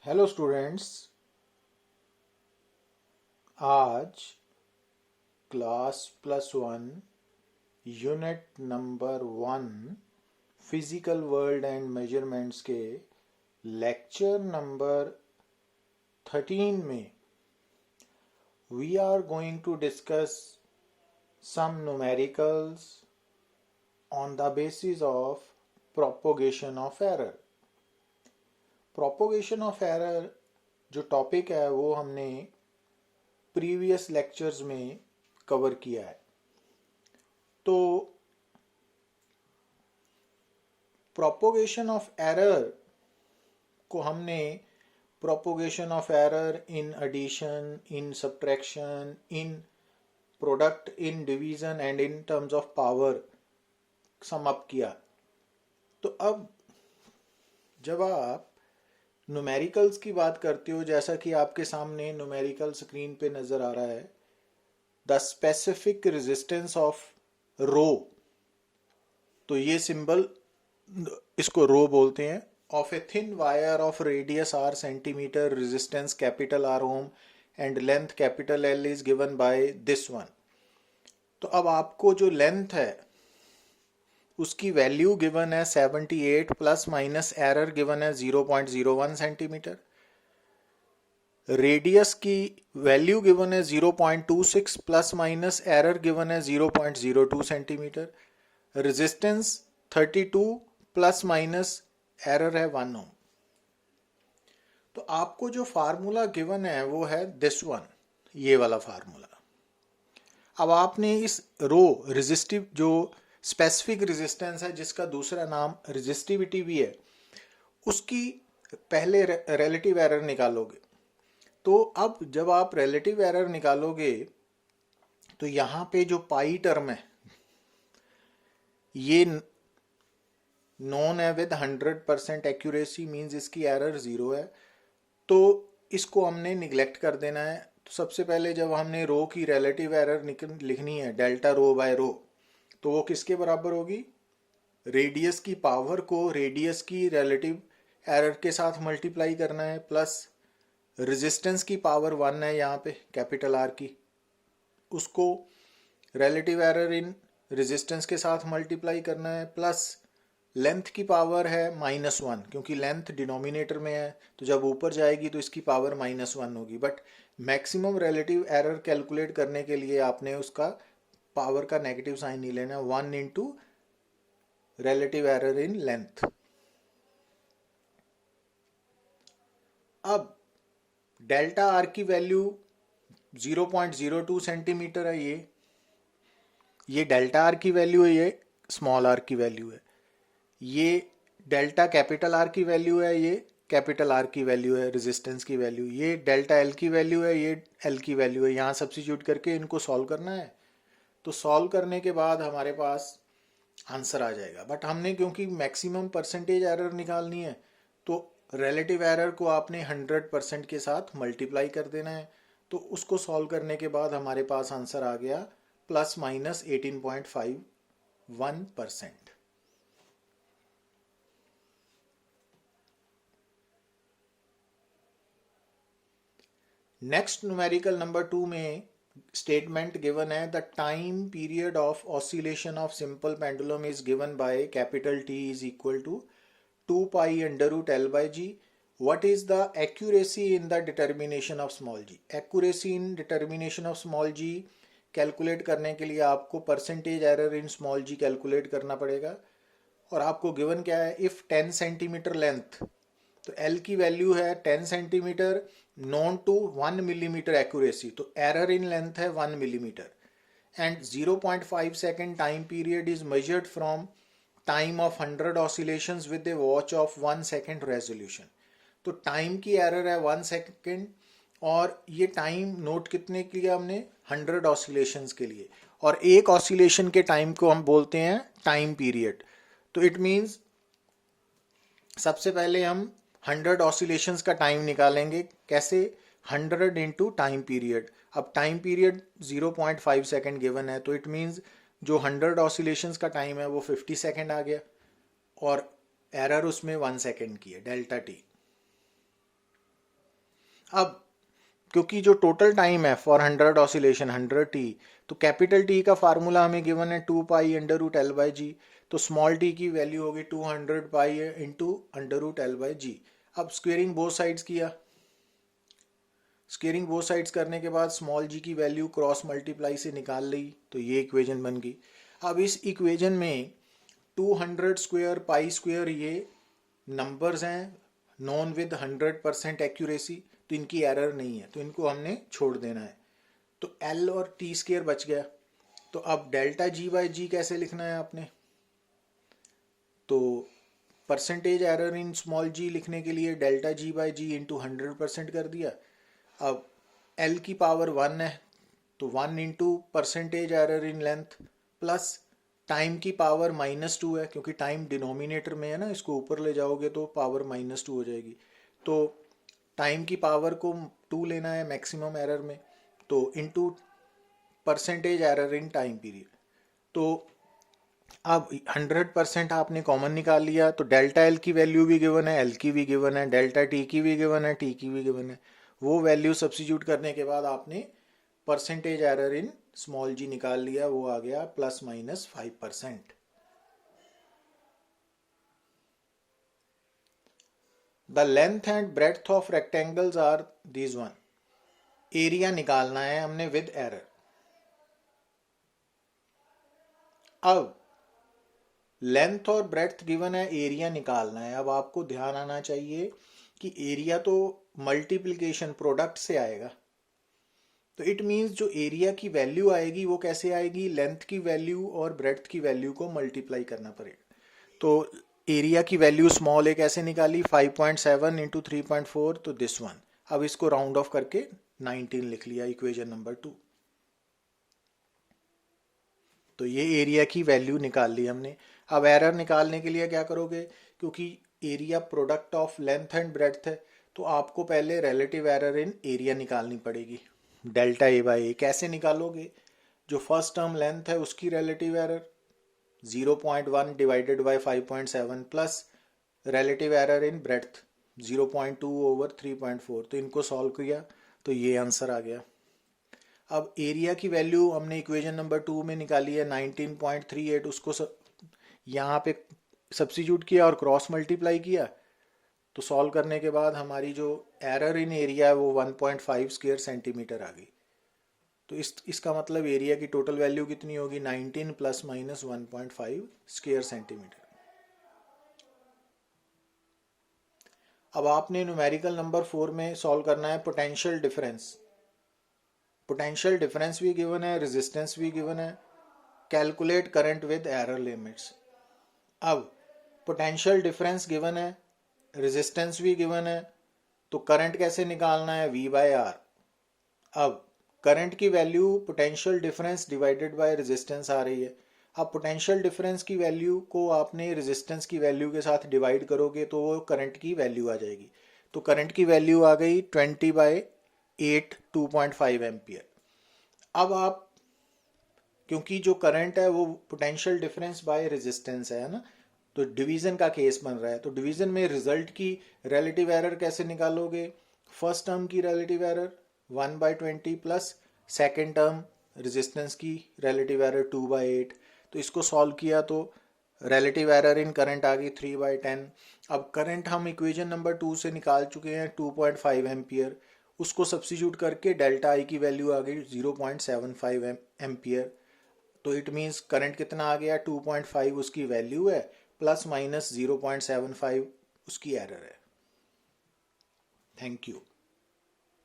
Hello students. आज class +1 unit number 1 physical world and measurements के lecture number 13 में we are going to discuss some numericals on the basis of propagation of error. Propagation of error जो topic है वो हमने previous lectures में cover किया है। तो प्रोपोगेशन ऑफ एरर को हमने propagation of error in addition, in subtraction, in product, in division and in terms of power sum up किया। तो अब जब आप न्यूमेरिकल्स की बात करते हो, जैसा कि आपके सामने न्यूमेरिकल स्क्रीन पे नजर आ रहा है, द स्पेसिफिक रेजिस्टेंस ऑफ रो, तो ये सिंबल इसको रो बोलते हैं, of a thin wire of radius r centimetre, resistance capital R ohm and length capital L is given by this one. तो अब आपको जो लेंथ है उसकी वैल्यू गिवन है 78 प्लस माइनस एरर गिवन है 0.01 सेंटीमीटर। रेडियस की वैल्यू गिवन है 0.26 प्लस माइनस एरर गिवन है 0.02 centimetre. Resistance 32 plus minus error है 1 ओम। तो आपको जो फार्मूला गिवन है वो है दिस वन, ये वाला फार्मूला। अब आपने इस रो रेजिस्टिव जो स्पेसिफिक रेजिस्टेंस है, जिसका दूसरा नाम रेजिस्टिविटी भी है, उसकी पहले रिलेटिव एरर निकालोगे। तो अब जब आप रिलेटिव एरर निकालोगे तो यहाँ पे जो पाई टर्म है ये नॉन है विद 100% एक्यूरेसी, मीन्स इसकी एरर 0 है। तो इसको हमने निगलेक्ट कर देना है। तो सबसे पहले जब हमने रो की रिलेटिव एरर लिखनी है, डेल्टा रो बाय रो, तो वो किसके बराबर होगी? रेडियस की पावर को रेडियस की रिलेटिव एरर के साथ मल्टीप्लाई करना है, प्लस रेजिस्टेंस की पावर 1 है यहाँ पे कैपिटल आर की, उसको रिलेटिव एरर इन रेजिस्टेंस के साथ मल्टीप्लाई करना है, प्लस लेंथ की पावर है -1, क्योंकि लेंथ डिनोमिनेटर में है, तो जब ऊपर जाएगी तो इसकी पावर -1 होगी। But maximum relative error calculate करने के लिए आपने उसका पावर का नेगेटिव साइन नहीं लेना, 1 into relative error in length. अब डेल्टा आर की वैल्यू 0.02 सेंटीमीटर है, ये डेल्टा आर की वैल्यू है, ये स्मॉल आर की वैल्यू है। ये डेल्टा कैपिटल आर की वैल्यू है, ये कैपिटल आर की वैल्यू है, रेजिस्टेंस की वैल्यू। ये डेल्टा एल की वैल्यू है, ये एल की वैल्यू है। यहाँ सब्स्टिट्यूट करके इनको सॉल्व करना है। तो सॉल्व करने के बाद हमारे पास आंसर आ जाएगा। बट हमने क्योंकि मैक्सिमम परसेंटेज एरर निकालनी है, तो रिलेटिव एरर को आपने 100% के साथ मल्टीप्लाई कर देना है। तो उसको सॉल्व करने के बाद हमारे पास आंसर आ गया ±18.51%। नेक्स्ट न्यूमेरिकल नंबर 2 में स्टेटमेंट गिवन है, the time period of oscillation of simple pendulum is given by capital T is equal to 2 pi under root L by g. What is the accuracy in the determination of small g? Accuracy in determination of small g calculate करने के लिए आपको percentage error in small g calculate करना पड़ेगा। और आपको given क्या है? इफ 10 सेंटीमीटर लेंथ, तो एल की वैल्यू है 10 centimetre known to 1 millimetre accuracy, तो एरर इन लेंथ है 1 millimetre. And 0.5 second time period is measured from time of 100 oscillations with a watch of 1 second resolution. तो time की error है 1 second, और ये टाइम नोट कितने के लिए हमने? 100 ऑसिलेशंस के लिए। और एक ऑसिलेशन के टाइम को हम बोलते हैं टाइम पीरियड। तो इट मींस सबसे पहले हम 100 ऑसिलेशंस का टाइम निकालेंगे। कैसे? 100 इंटू टाइम पीरियड। अब टाइम पीरियड 0.5 सेकेंड गिवन है, तो इट मींस जो 100 ऑसिलेशंस का टाइम है वो 50 सेकेंड आ गया, और एरर उसमें 1 सेकेंड की है, डेल्टा टी। अब क्योंकि जो टोटल टाइम है फॉर 100 ऑसिलेशन 100t, तो कैपिटल टी का फार्मूला हमें गिवन है 2 pi under root L by g, तो स्मॉल टी की वैल्यू होगी 200 pi into under root L by g. अब स्क्वेयरिंग बोथ साइड्स किया, स्क्वेयरिंग बोथ साइड्स करने के बाद स्मॉल जी की वैल्यू क्रॉस मल्टीप्लाई से निकाल ली, तो ये इक्वेशन बन गई। अब इस इक्वेशन में 200 स्क्वेयर पाई स्क्वेयर ये नंबर्स हैं नॉन विद 100% एक्यूरेसी, तो इनकी एरर नहीं है, तो इनको हमने छोड़ देना है। तो एल और टी स्क्वेयर बच गया। तो अब डेल्टा जी बाई जी कैसे लिखना है आपने, तो percentage error in small g लिखने के लिए delta g by g into 100% कर दिया। अब एल की पावर 1 है, तो 1 into percentage error in length plus time की पावर -2 है, क्योंकि टाइम डिनोमिनेटर में है ना, इसको ऊपर ले जाओगे तो पावर -2 हो जाएगी। तो टाइम की पावर को 2 लेना है मैक्सिमम एरर में, तो into percentage error in time period. तो अब 100% आपने कॉमन निकाल लिया, तो डेल्टा एल की वैल्यू भी गिवन है, एल की भी गिवन है, डेल्टा टी की भी गिवन है, टी की भी गिवन है। वो वैल्यू सब्स्टिट्यूट करने के बाद आपने percentage error in small g निकाल लिया, वो आ गया ±5%। The length and breadth of rectangles are this one. Area निकालना है हमने विद एरर। अब लेंथ और ब्रेड्थ गिवन है, एरिया निकालना है। अब आपको ध्यान आना चाहिए कि एरिया तो मल्टीप्लिकेशन प्रोडक्ट से आएगा, तो इट मीन्स जो एरिया की वैल्यू आएगी वो कैसे आएगी, लेंथ की वैल्यू और ब्रेड्थ की वैल्यू को मल्टीप्लाई करना पड़ेगा। तो एरिया की वैल्यू स्मॉल ए कैसे निकाली, 5.7 इंटू 3.4, तो दिस वन। अब इसको राउंड ऑफ करके 19 लिख लिया, इक्वेशन नंबर 2। तो ये एरिया की वैल्यू निकाल ली हमने। अब एरर निकालने के लिए क्या करोगे, क्योंकि area product of length and breadth है, तो आपको पहले रिलेटिव एरर इन एरिया निकालनी पड़ेगी। डेल्टा ए बाई ए कैसे निकालोगे, जो फर्स्ट टर्म लेंथ है उसकी relative error 0.1 divided by 5.7 plus relative error in breadth 0.2 over 3.4, तो इनको सॉल्व किया तो ये आंसर आ गया। अब एरिया की वैल्यू हमने इक्वेशन नंबर 2 में निकाली है 19.38, उसको यहाँ पे सब्स्टिट्यूट किया और क्रॉस मल्टीप्लाई किया, तो सॉल्व करने के बाद हमारी जो एरर इन एरिया है वो 1.5 स्क्वायर सेंटीमीटर आ गई। तो इसका मतलब एरिया की टोटल वैल्यू कितनी होगी, 19 प्लस माइनस 1.5 स्क्वायर सेंटीमीटर। अब आपने न्यूमेरिकल नंबर 4 में सॉल्व करना है पोटेंशियल डिफरेंस। पोटेंशियल डिफरेंस भी गिवन है, रेजिस्टेंस भी गिवन है। Calculate current with error limits. अब पोटेंशियल डिफरेंस गिवन है, रेजिस्टेंस भी गिवन है, तो करंट कैसे निकालना है, V बाय R। अब करंट की value potential difference divided by resistance आ रही है। अब पोटेंशियल डिफरेंस की वैल्यू को आपने रेजिस्टेंस की वैल्यू के साथ डिवाइड करोगे तो वो करंट की वैल्यू आ जाएगी। तो करंट की वैल्यू आ गई 20/8 2.5 एम्पियर। अब आप, क्योंकि जो करंट है वो पोटेंशियल डिफरेंस बाय रेजिस्टेंस है ना, तो डिवीजन का केस बन रहा है, तो डिवीजन में रिजल्ट की रिलेटिव एरर कैसे निकालोगे, फर्स्ट टर्म की relative error 1/20 plus second term resistance की रिलेटिव एरर 2/8, तो इसको सॉल्व किया तो रिलेटिव एरर इन करंट आ गई 3/10। अब करंट हम इक्वेशन नंबर 2 से निकाल चुके हैं 2.5 एम्पियर, उसको सब्स्टिट्यूट करके डेल्टा आई की वैल्यू आ गई 0.75 एम्पियर। तो इट मीन्स करंट कितना आ गया, 2.5 उसकी वैल्यू है प्लस माइनस 0.75 उसकी एरर है। Thank you.